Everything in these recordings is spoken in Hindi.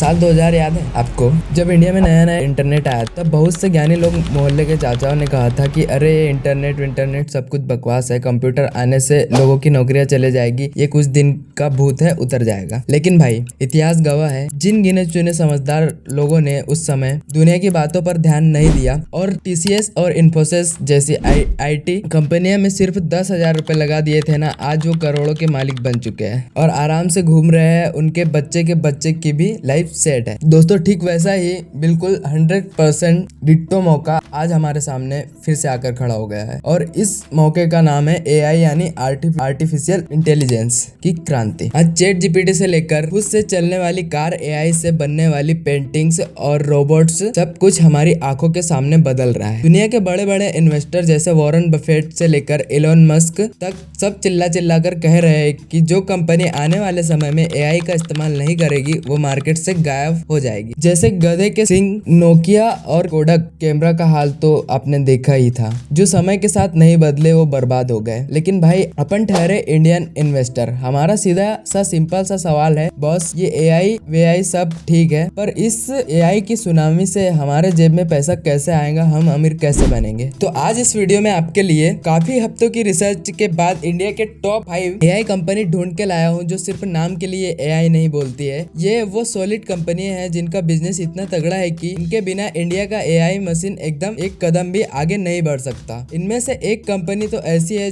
साल 2000 याद है आपको, जब इंडिया में नया नया इंटरनेट आया तब बहुत से ज्ञानी लोग मोहल्ले के चाचाओं ने कहा था कि अरे इंटरनेट सब कुछ बकवास है, कंप्यूटर आने से लोगों की नौकरियां चले जाएगी, ये कुछ दिन का भूत है, उतर जाएगा। लेकिन भाई इतिहास गवाह है, जिन गिने चुने समझदार लोगों ने उस समय दुनिया की बातों पर ध्यान नहीं दिया और टीसीएस और इन्फोसिस जैसी आईटी कंपनियां में सिर्फ 10,000 रुपए लगा दिए थे ना, आज वो करोड़ों के मालिक बन चुके हैं और आराम से घूम रहे हैं। उनके बच्चे के बच्चे की भी लाइफ सेट है। दोस्तों ठीक वैसा ही बिल्कुल 100% डिट्टो मौका आज हमारे सामने फिर से आकर खड़ा हो गया है और इस मौके का नाम है एआई यानी आर्टिफिशियल इंटेलिजेंस की क्रांति। आज चैट जीपीटी से लेकर खुद से चलने वाली कार, एआई से बनने वाली पेंटिंग्स और रोबोट्स, सब कुछ हमारी आंखों के सामने बदल रहा है। दुनिया के बड़े बड़े इन्वेस्टर जैसे वॉरेन बफेट से लेकर एलोन मस्क तक सब चिल्ला कर कह रहे हैं कि जो कंपनी आने वाले समय में एआई का इस्तेमाल नहीं करेगी वो मार्केट से गायब हो जाएगी। जैसे गधे के सिंह, नोकिया और कोडक कैमरा का हाल तो आपने देखा ही था। जो समय के साथ नहीं बदले वो बर्बाद हो गए। लेकिन भाई अपन ठहरे इंडियन इन्वेस्टर, हमारा सीधा सा सिंपल सा सवाल है, बॉस ये एआई वेआई सब ठीक है, पर इस एआई की सुनामी से हमारे जेब में पैसा कैसे आएगा, हम अमीर कैसे बनेंगे? तो आज इस वीडियो में आपके लिए काफी हफ्तों की रिसर्च के बाद इंडिया के टॉप 5 एआई कंपनी ढूंढ के लाया हूँ जो सिर्फ नाम के लिए एआई नहीं बोलती है। ये वो सॉलिड कंपनी है जिनका बिजनेस इतना तगड़ा है कि इनके बिना इंडिया का एआई मशीन एकदम एक कदम भी आगे नहीं बढ़ सकता। इनमें से एक कंपनी तो ऐसी है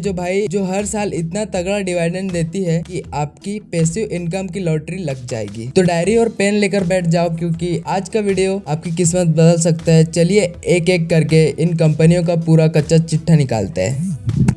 जो हर साल इतना तगड़ा डिविडेंड देती है कि आपकी पैसिव इनकम की लॉटरी लग जाएगी। तो डायरी और पेन लेकर बैठ जाओ क्योंकि आज का वीडियो आपकी किस्मत बदल सकता है। चलिए एक एक करके इन कंपनियों का पूरा कच्चा चिट्ठा निकालते हैं।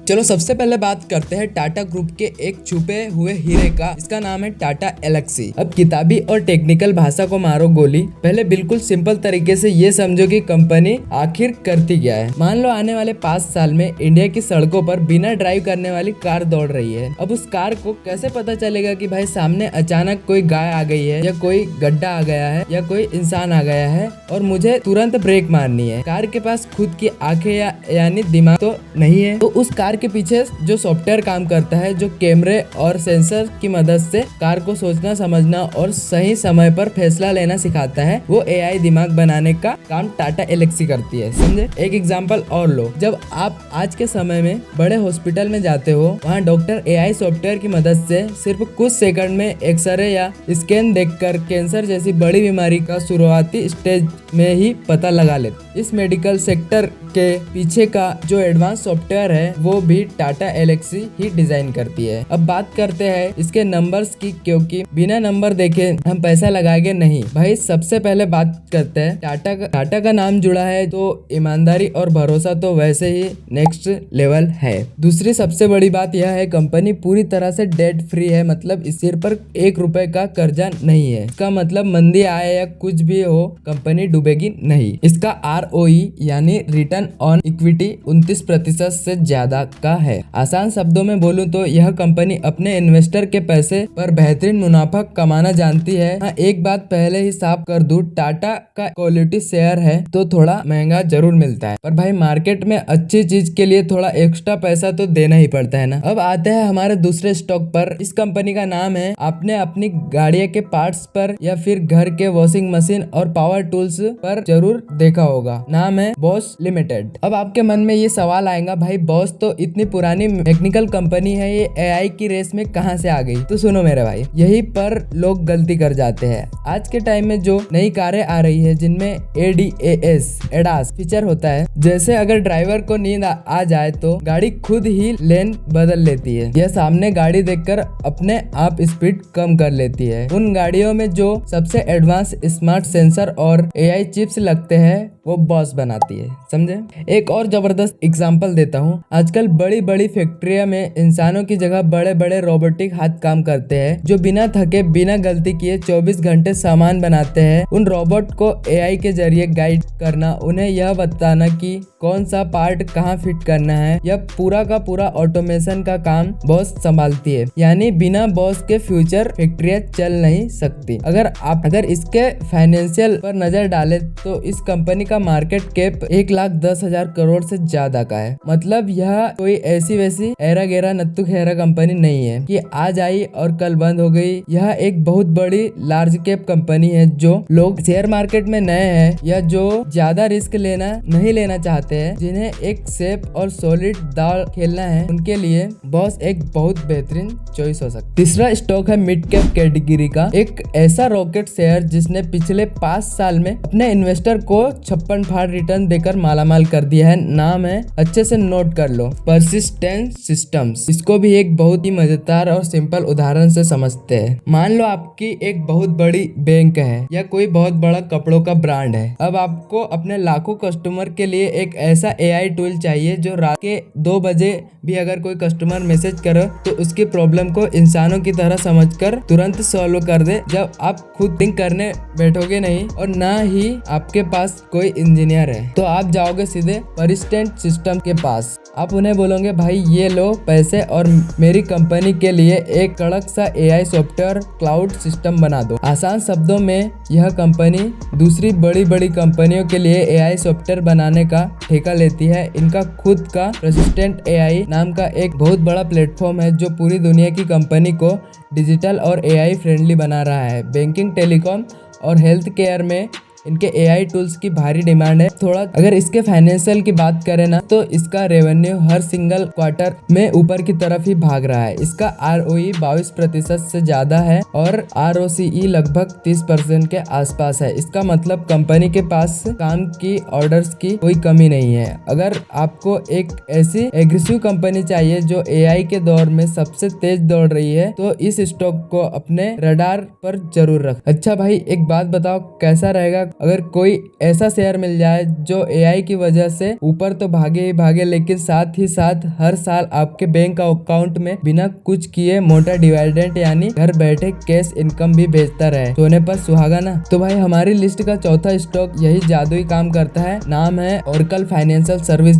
चलो सबसे पहले बात करते हैं टाटा ग्रुप के एक छुपे हुए हीरे का। इसका नाम है टाटा एलेक्सी। अब किताबी और टेक्निकल भाषा को मारो गोली, पहले बिल्कुल सिंपल तरीके से ये समझो कि कंपनी आखिर करती क्या है। मान लो आने वाले 5 साल में इंडिया की सड़कों पर बिना ड्राइव करने वाली कार दौड़ रही है। अब उस कार को कैसे पता चलेगा कि भाई सामने अचानक कोई गाय आ गई है या कोई गड्ढा आ गया है या कोई इंसान आ गया है और मुझे तुरंत ब्रेक मारनी है? कार के पास खुद की आंखें यानी दिमाग तो नहीं है। तो उस कार के पीछे जो सॉफ्टवेयर काम करता है, जो कैमरे और सेंसर की मदद से कार को सोचना, समझना और सही समय पर फैसला लेना सिखाता है, वो एआई दिमाग बनाने का काम टाटा एलेक्सी करती है। समझे? एक एग्जांपल और लो, जब आप आज के समय में बड़े हॉस्पिटल में जाते हो, वहाँ डॉक्टर एआई सॉफ्टवेयर की मदद से सिर्फ कुछ सेकंड में एक्सरे या स्कैन देखकर कैंसर जैसी बड़ी बीमारी का शुरुआती स्टेज में ही पता लगा लेते। इस मेडिकल सेक्टर के पीछे का जो एडवांस सॉफ्टवेयर है वो भी टाटा एलेक्सी ही डिजाइन करती है। अब बात करते हैं इसके नंबर्स की, क्योंकि बिना नंबर देखे हम पैसा लगाएंगे नहीं। भाई सबसे पहले बात करते हैं टाटा का नाम जुड़ा है तो ईमानदारी और भरोसा तो वैसे ही नेक्स्ट लेवल है। दूसरी सबसे बड़ी बात यह है, कंपनी पूरी तरह से डेट फ्री है, मतलब इस सिर पर 1 रुपए का कर्जा नहीं है। इसका मतलब मंदी आए या कुछ भी हो, कंपनी डूबेगी नहीं। इसका ROE यानी रिटर्न ऑन इक्विटी 29% से ज्यादा का है। आसान शब्दों में बोलूं तो यह कंपनी अपने इन्वेस्टर के पैसे पर बेहतरीन मुनाफा कमाना जानती है। हाँ, एक बात पहले ही साफ कर दूं, टाटा का क्वालिटी शेयर है तो थोड़ा महंगा जरूर मिलता है, पर भाई मार्केट में अच्छी चीज के लिए थोड़ा एक्स्ट्रा पैसा तो देना ही पड़ता है ना। अब आते हैं हमारे दूसरे स्टॉक पर। इस कंपनी का नाम है, आपने अपनी गाड़ियों के पार्ट्स पर या फिर घर के वॉशिंग मशीन और पावर टूल्स पर जरूर देखा होगा, नाम है बॉश लिमिटेड। अब आपके मन में ये सवाल आएगा, भाई बॉश तो इतनी पुरानी टेक्निकल कंपनी है, ये एआई की रेस में कहां से आ गई? तो सुनो मेरे भाई, यही पर लोग गलती कर जाते हैं। आज के टाइम में जो नई कारें आ रही है जिनमें एडास फीचर होता है, जैसे अगर ड्राइवर को नींद आ जाए तो गाड़ी खुद ही लेन बदल लेती है या सामने गाड़ी देखकर अपने आप स्पीड कम कर लेती है। उन गाड़ियों में जो सबसे एडवांस स्मार्ट सेंसर और एआई चिप्स लगते हैं वो बॉश बनाती है। समझे? एक और जबरदस्त एग्जांपल देता हूँ। आजकल बड़ी बड़ी फैक्ट्रिया में इंसानों की जगह बड़े बड़े रोबोटिक हाथ काम करते हैं जो बिना थके बिना गलती किए 24 घंटे सामान बनाते हैं। उन रोबोट को एआई के जरिए गाइड करना, उन्हें यह बताना कि कौन सा पार्ट कहाँ फिट करना है, यह पूरा का पूरा ऑटोमेशन का काम बॉश संभालती है। यानी बिना बॉश के फ्यूचर फैक्ट्रियां चल नहीं सकती। अगर इसके फाइनेंशियल पर नजर डाले तो इस कंपनी का मार्केट कैप 1,10,000 करोड़ से ज्यादा का है। मतलब यह कोई ऐसी वैसी ऐरा गैरा नत्थु खैरा कंपनी नहीं है कि आज आई और कल बंद हो गई। यह एक बहुत बड़ी लार्ज कैप कंपनी है। जो लोग शेयर मार्केट में नए हैं या जो ज्यादा रिस्क नहीं लेना चाहते हैं, जिन्हें एक सेफ और सॉलिड दाव खेलना है, उनके लिए बॉस एक बहुत बेहतरीन चॉइस हो सकती है। तीसरा स्टॉक है मिड कैप कैटेगरी का एक ऐसा रॉकेट शेयर जिसने पिछले 5 साल में अपने इन्वेस्टर को 56 फाड़ रिटर्न देकर मालामाल कर दिया है। नाम है, अच्छे से नोट कर लो, परसिस्टेंट सिस्टम्स। इसको भी एक बहुत ही मजेदार और सिंपल उदाहरण से समझते हैं। मान लो आपकी एक बहुत बड़ी बैंक है या कोई बहुत बड़ा कपड़ों का ब्रांड है। अब आपको अपने लाखों कस्टमर के लिए एक ऐसा AI टूल चाहिए जो रात के 2 बजे भी अगर कोई कस्टमर मैसेज करे तो उसकी प्रॉब्लम को इंसानों की तरह समझकर तुरंत सॉल्व कर दे, जब आप खुद थिंक करने बैठोगे नहीं और ना ही आपके पास कोई इंजीनियर है। तो आप जाओगे सीधे परसिस्टेंट सिस्टम के पास। आप उन्हें बोलोगे, भाई ये लो पैसे और मेरी कंपनी के लिए एक कड़क सा AI सॉफ्टवेयर क्लाउड सिस्टम बना दो। आसान शब्दों में यह कंपनी दूसरी बड़ी बड़ी कंपनियों के लिए AI सॉफ्टवेयर बनाने का ठेका लेती है। इनका खुद का परसिस्टेंट AI नाम का एक बहुत बड़ा प्लेटफॉर्म है जो पूरी दुनिया की कंपनी को डिजिटल और AI फ्रेंडली बना रहा है। बैंकिंग, टेलीकॉम और हेल्थ केयर में इनके AI टूल्स की भारी डिमांड है। थोड़ा अगर इसके फाइनेंशियल की बात करें ना, तो इसका रेवेन्यू हर सिंगल क्वार्टर में ऊपर की तरफ ही भाग रहा है। इसका ROE 22% से ज्यादा है और ROCE लगभग 30% के आसपास है। इसका मतलब कंपनी के पास काम की ऑर्डर्स की कोई कमी नहीं है। अगर आपको एक ऐसी एग्रेसिव कंपनी चाहिए जो AI के दौर में सबसे तेज दौड़ रही है, तो इस स्टॉक को अपने रडार पर जरूर रख। अच्छा भाई, एक बात बताओ, कैसा रहेगा अगर कोई ऐसा शेयर मिल जाए जो AI की वजह से ऊपर तो भागे ही भागे, लेकिन साथ ही साथ हर साल आपके बैंक अकाउंट में बिना कुछ किए मोटा डिविडेंड यानी घर बैठे कैश इनकम भी भेजता रहे। सोने पर सुहागा ना। तो भाई हमारी लिस्ट का चौथा स्टॉक यही जादुई काम करता है। नाम है ओरेकल फाइनेंशियल सर्विस,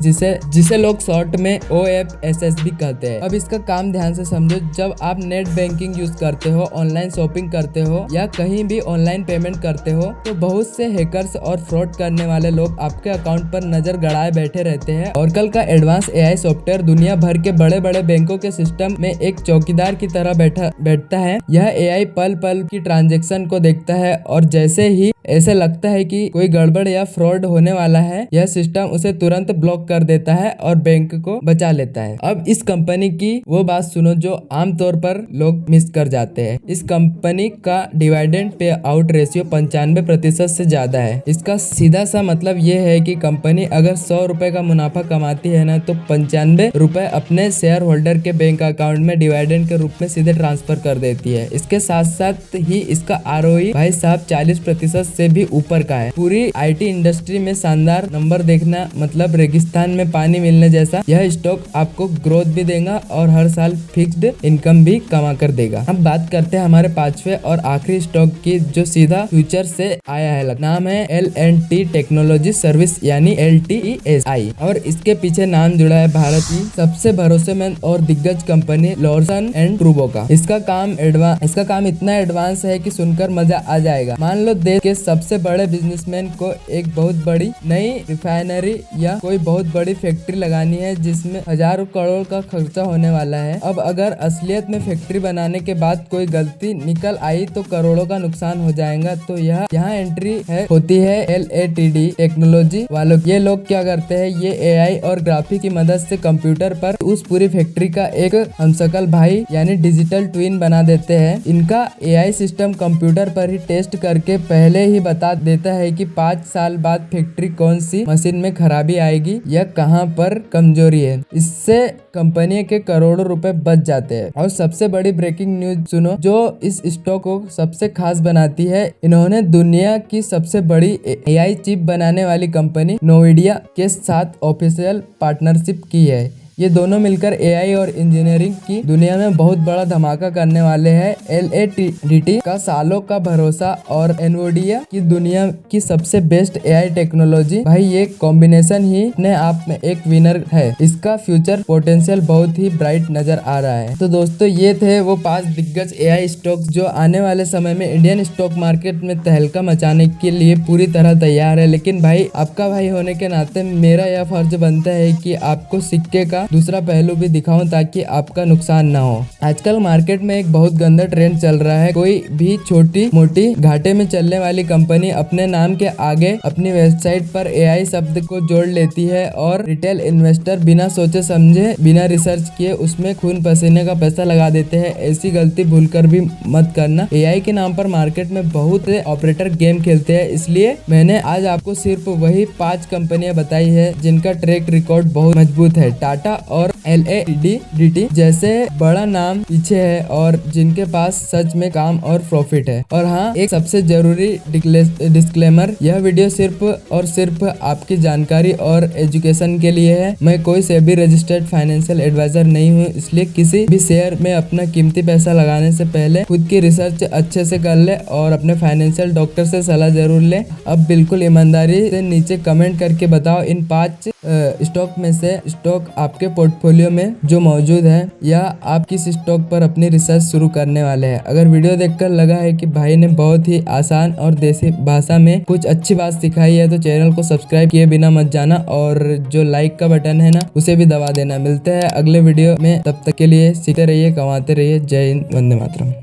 जिसे लोग शॉर्ट में OFSS भी कहते हैं। अब इसका काम ध्यान से समझो। जब आप नेट बैंकिंग यूज करते हो, ऑनलाइन शॉपिंग करते हो या कहीं भी ऑनलाइन पेमेंट करते हो, तो बहुत से हैकर्स और फ्रॉड करने वाले लोग आपके अकाउंट पर नजर गड़ाए बैठे रहते हैं। ओरेकल का एडवांस AI सॉफ्टवेयर दुनिया भर के बड़े बड़े बैंकों के सिस्टम में एक चौकीदार की तरह बैठता है। यह AI पल पल की ट्रांजैक्शन को देखता है और जैसे ही ऐसे लगता है कि कोई गड़बड़ या फ्रॉड होने वाला है, यह सिस्टम उसे तुरंत ब्लॉक कर देता है और बैंक को बचा लेता है। अब इस कंपनी की वो बात सुनो जो आमतौर पर लोग मिस कर जाते हैं। इस कंपनी का डिविडेंड पे आउट रेशियो 95% से ज्यादा है। इसका सीधा सा मतलब ये है कि कंपनी अगर 100 रुपए का मुनाफा कमाती है ना, तो 95 रुपए अपने शेयर होल्डर के बैंक अकाउंट में डिविडेंड के रूप में सीधे ट्रांसफर कर देती है। इसके साथ साथ ही इसका ROE भाई साहब 40% से भी ऊपर का है। पूरी IT इंडस्ट्री में शानदार नंबर देखना मतलब रेगिस्तान में पानी मिलने जैसा। यह स्टॉक आपको ग्रोथ भी देगा और हर साल फिक्स्ड इनकम भी कमा कर देगा। अब बात करते हैं हमारे पांचवे और आखिरी स्टॉक की, जो सीधा फ्यूचर से आया है। नाम है L&T टेक्नोलॉजी सर्विस यानी LTESI और इसके पीछे नाम जुड़ा है भारत की सबसे भरोसेमंद और दिग्गज कंपनी लॉर्सन एंड टूब्रो का। इसका काम इतना एडवांस है कि सुनकर मजा आ जाएगा। मान लो देश के सबसे बड़े बिजनेसमैन को एक बहुत बड़ी नई रिफाइनरी या कोई बहुत बड़ी फैक्ट्री लगानी है जिसमें हजारों करोड़ का खर्चा होने वाला है। अब अगर असलियत में फैक्ट्री बनाने के बाद कोई गलती निकल आई तो करोड़ों का नुकसान हो जाएगा। तो यहाँ एंट्री होती है LATD टेक्नोलॉजी वालों। ये लोग क्या करते हैं, ये AI और ग्राफिक की मदद से कंप्यूटर पर उस पूरी फैक्ट्री का एक हमशक्ल भाई यानी डिजिटल ट्विन बना देते हैं। इनका AI सिस्टम कंप्यूटर पर ही टेस्ट करके पहले ही बता देता है कि 5 साल बाद फैक्ट्री कौन सी मशीन में खराबी आएगी या कहाँ पर कमजोरी है। इससे कंपनी के करोड़ों रुपए बच जाते हैं। और सबसे बड़ी ब्रेकिंग न्यूज सुनो जो इस स्टॉक को सबसे खास बनाती है। इन्होंने दुनिया की सबसे बड़ी AI चिप बनाने वाली कंपनी NVIDIA के साथ ऑफिशियल पार्टनरशिप की है। ये दोनों मिलकर AI और इंजीनियरिंग की दुनिया में बहुत बड़ा धमाका करने वाले हैं। LATD का सालों का भरोसा और NVIDIA की दुनिया की सबसे बेस्ट AI टेक्नोलॉजी, भाई ये कॉम्बिनेशन ही अपने आप में एक विनर है। इसका फ्यूचर पोटेंशियल बहुत ही ब्राइट नजर आ रहा है। तो दोस्तों ये थे वो 5 दिग्गज AI स्टॉक्स जो आने वाले समय में इंडियन स्टॉक मार्केट में तहलका मचाने के लिए पूरी तरह तैयार है। लेकिन भाई आपका भाई होने के नाते मेरा यह फर्ज बनता है कि आपको सिक्के का दूसरा पहलू भी दिखाऊं ताकि आपका नुकसान ना हो। आजकल मार्केट में एक बहुत गंदा ट्रेंड चल रहा है। कोई भी छोटी मोटी घाटे में चलने वाली कंपनी अपने नाम के आगे अपनी वेबसाइट पर AI शब्द को जोड़ लेती है और रिटेल इन्वेस्टर बिना सोचे समझे, बिना रिसर्च किए उसमें खून पसीने का पैसा लगा देते हैं। ऐसी गलती भूलकर भी मत करना। AI के नाम पर मार्केट में बहुत से ऑपरेटर गेम खेलते हैं, इसलिए मैंने आज आपको सिर्फ वही 5 कंपनियां बताई है जिनका ट्रैक रिकॉर्ड बहुत मजबूत है। टाटा और LADDT जैसे बड़ा नाम पीछे है और जिनके पास सच में काम और प्रॉफिट है। और हाँ, एक सबसे जरूरी डिस्क्लेमर, यह वीडियो सिर्फ और सिर्फ आपकी जानकारी और एजुकेशन के लिए है। मैं कोई सेबी रजिस्टर्ड फाइनेंशियल एडवाइजर नहीं हूँ, इसलिए किसी भी शेयर में अपना कीमती पैसा लगाने से पहले खुद की रिसर्च अच्छे से कर ले और अपने फाइनेंशियल डॉक्टर से सलाह जरूर ले। अब बिल्कुल ईमानदारी से नीचे कमेंट करके बताओ इन 5 स्टॉक में से स्टॉक आपके पोर्टफोलियो में जो मौजूद है, या आप किस स्टॉक पर अपनी रिसर्च शुरू करने वाले हैं। अगर वीडियो देखकर लगा है कि भाई ने बहुत ही आसान और देसी भाषा में कुछ अच्छी बात सिखाई है तो चैनल को सब्सक्राइब किए बिना मत जाना और जो लाइक का बटन है ना उसे भी दबा देना। मिलते हैं अगले वीडियो में, तब तक के लिए सीखते रहिए, कमाते रहिए। जय हिंद, वंदे मातरम।